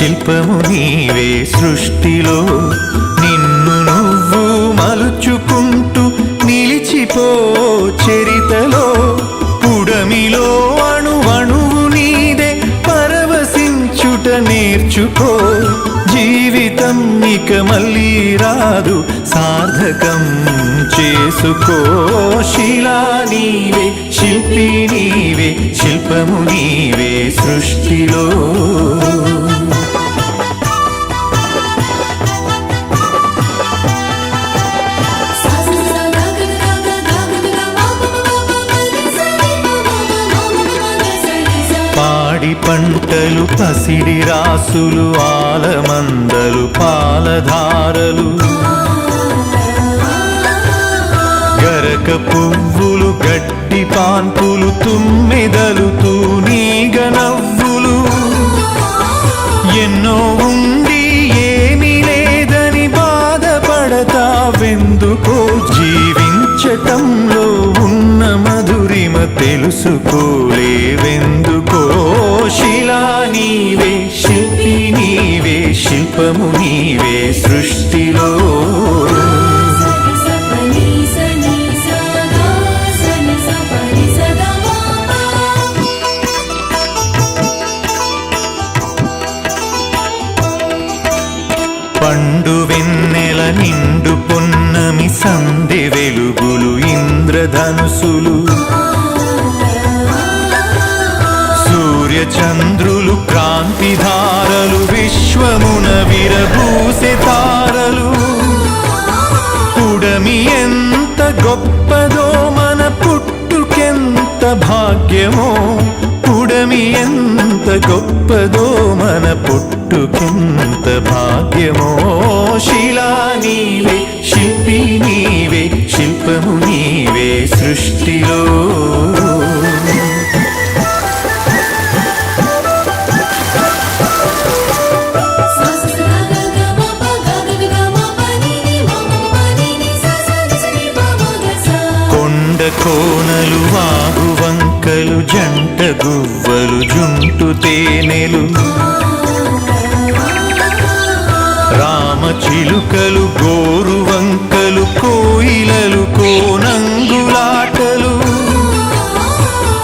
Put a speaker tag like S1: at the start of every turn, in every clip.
S1: శిల్పము నీవే సృష్టిలో నిన్ను నువ్వు మలుచుకుంటూ నిలిచిపో చరితలో పుడమిలో అణువణువు నీదే పరవశించుట నేర్చుకో జీవితం ఇక మళ్ళీ రాదు సార్థకం చేసుకో శిలా నీవే శిల్పి నీవే శిల్పము నీవే సృష్టిలో పాడి పంటలు పసిడి రాసులు ఆలమందలు పాలధారలు గరక పువ్వులు గడ్డి పాన్పులు తుమ్మెదలు తూనీగ నవ్వులు ఎన్నో ఉండి ఏమీ లేదని బాధపడతావెందుకో జీవించటంలో ఉన్న మధురిమ తెలుసుకోలేవెందుకో శిలా నీవే శిల్పి నీవే శిల్పము నీవే సృష్టిలో పండు వెన్నెల నిండు పొన్నమి సంధి వెలుగులు ఇంద్రధనుసులు సూర్యచంద్రులు క్రాంతిధారలు విశ్వమున విరబూసే తారలు పుడమి ఎంత గొప్పదో మన పుట్టుకెంత భాగ్యమో పుడమి ఎంత గొప్పదో మన పుట్టుకెంత భాగ్యమో శిలా నీవే శిల్పి నీవే శిల్పము నీవే సృష్టిలో కోనలు వాగు వంకలు జంట గువ్వలు జుంటు తేనెలు రామ చిలుకలు గోరు వంకలు కోయిలలు కోనంగులాటలు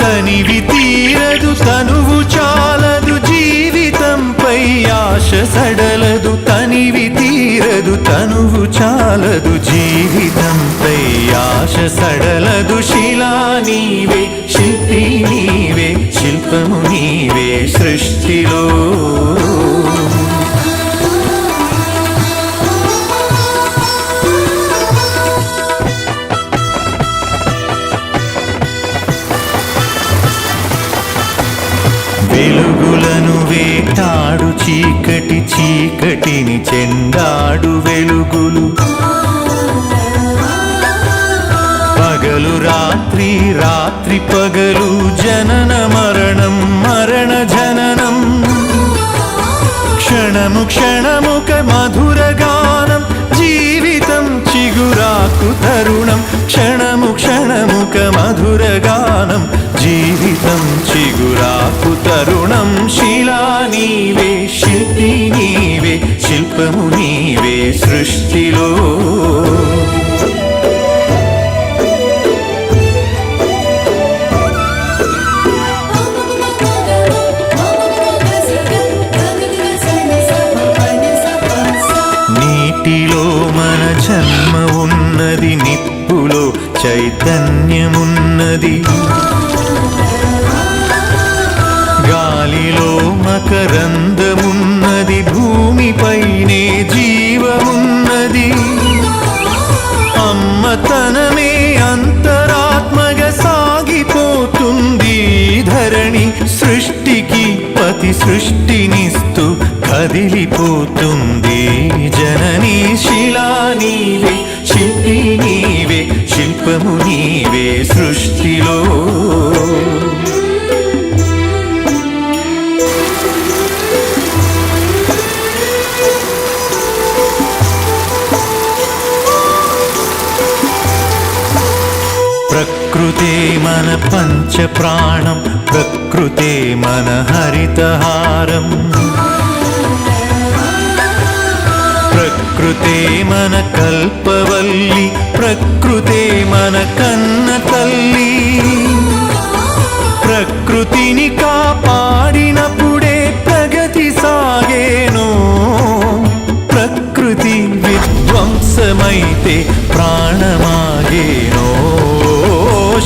S1: తనివి తీరదు తనువు చాలదు జీవితంపై ఆశ సడలదు తనివి తీరదు తనువు చాలదు జీవితంపై ఆశ సడలదు శిలా నీవే శిల్పి నీవే శిల్పము నీవే సృష్టిలో వెలుగులను వేటాడు చీకటి చీకటిని చెండాడు వెలుగులు పగలు రాత్రి రాత్రి పగలు జనన మరణం మరణ జననం క్షణము క్షణముక మధుర గానం జీవితం చిగురాకు తరుణం క్షణము క్షణముక మధుర గానం జీవితం చిగురాకు తరుణం శిలా నీవే శిల్పి నీవే శిల్పము నీవే సృష్టిలో నీటిలో మన జన్మ ఉన్నది నిప్పులో చైతన్యమున్నది గాలిలో మకరందమున్నది భూమిపైనే జీవమున్నది అమ్మతనమే అంతరాత్మగా సాగిపోతుంది ధరణి సృష్టికి పతి సృష్టినిస్తూ కదిలిపోతుంది జననీ శిలా నీవే శిల్పి నీవే శిల్పము నీవే సృష్టిలో ప్రకృతే మన పంచ ప్రాణం ప్రకృతే మన హరితహారం ప్రకృతే మన కల్పవల్లి, ప్రకృతే మన కన్న తల్లి. ప్రకృతిని కాపాడినప్పుడే ప్రగతి సాగేను. ప్రకృతి విధ్వంసమైతే ప్రాణమాగేనో.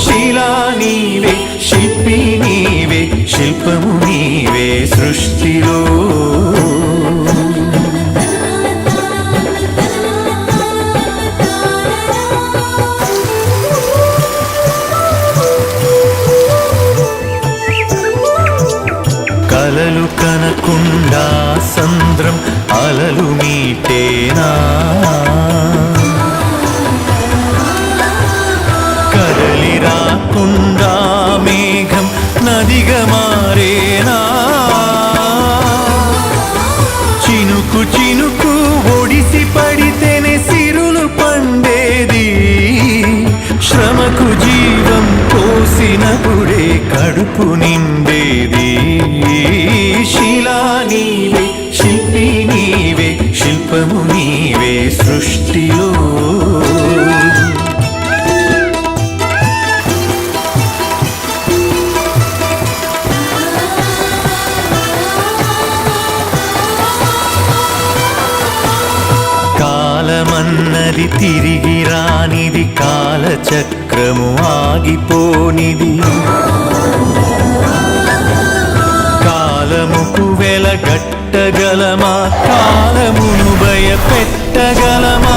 S1: శిలా నీవే, శిల్పి నీవే, శిల్పము నీవే సృష్టిలో. కలలు కనకుండా సంద్రం అలలు మీటేనా. కదలి రాకుండా మేఘం నదిగా మారేనా. చినుకు చినుకు ఒడిసి పడితేనే సిరులు పండేది. శ్రమకు జీవం పోసినప్పుడే కడుపు నిండేది. శిలా నీవే, శిల్పి నీవే, శిల్పము నీవే సృష్టిలో. కాలమన్నది తిరిగి రానిది, కాలచక్రము ఆగిపోనిది. కాలముకు వెలగట్టగలమా, కాలమును భయపెట్టగలమా.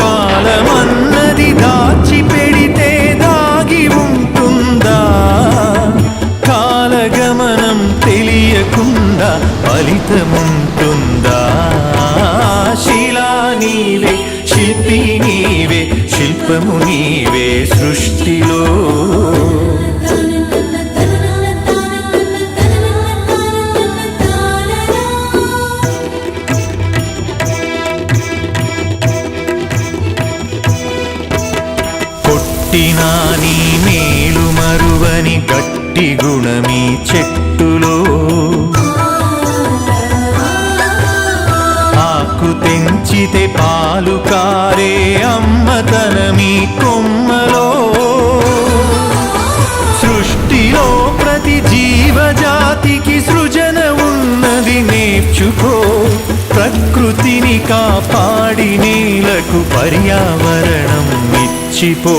S1: కాలమన్నది దాచి పెడితే దాగి ఉంటుందా. కాలగమనం తెలియకుండా ఫలితముంటుందా. శిలా నీవే, శిల్పి నీవే, శిల్పము నీవే సృష్టిలో. కొట్టినా నీ మేలు మరువని గట్టి గుణమీ చెట్టులో. ఆకు తెంచితే పాలు కారే అమ్మతనమీ కొమ్మలో. సృష్టిలో ప్రతి జీవజాతికి సృజన ఉన్నది నేర్చుకో. ప్రకృతిని కాపాడి నేలకు పర్యావరణం ఇచ్చిపో.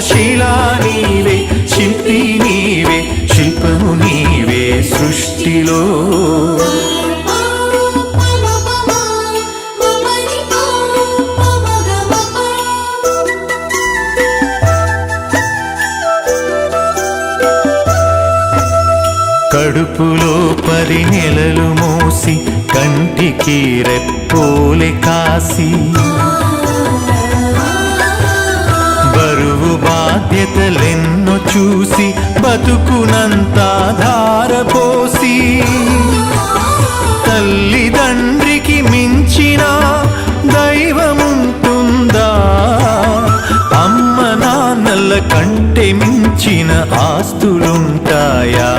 S1: శిలా నీవే, శిల్పి నీవే, శిల్పము నీవే సృష్టిలో. కడుపులో 10 నెలలు మోసి కంటికి రెప్పోలే కాసి. బరువు బాధ్యతలెన్నో చూసి బతుకునంతా ధారపోసి. తల్లిదండ్రికి మించిన దైవముంటుందా. అమ్మ నాన్నల కంటే మించిన ఆస్తులుంటాయా.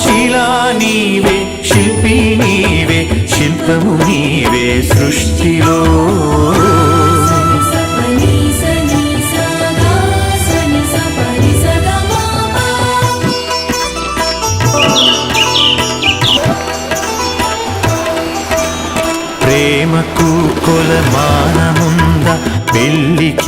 S1: శిలా నీవే, శిల్పి నీవే, శిల్పము నీవే సృష్టిలో. ప్రేమకు కొలమానముందా, పెళ్ళికి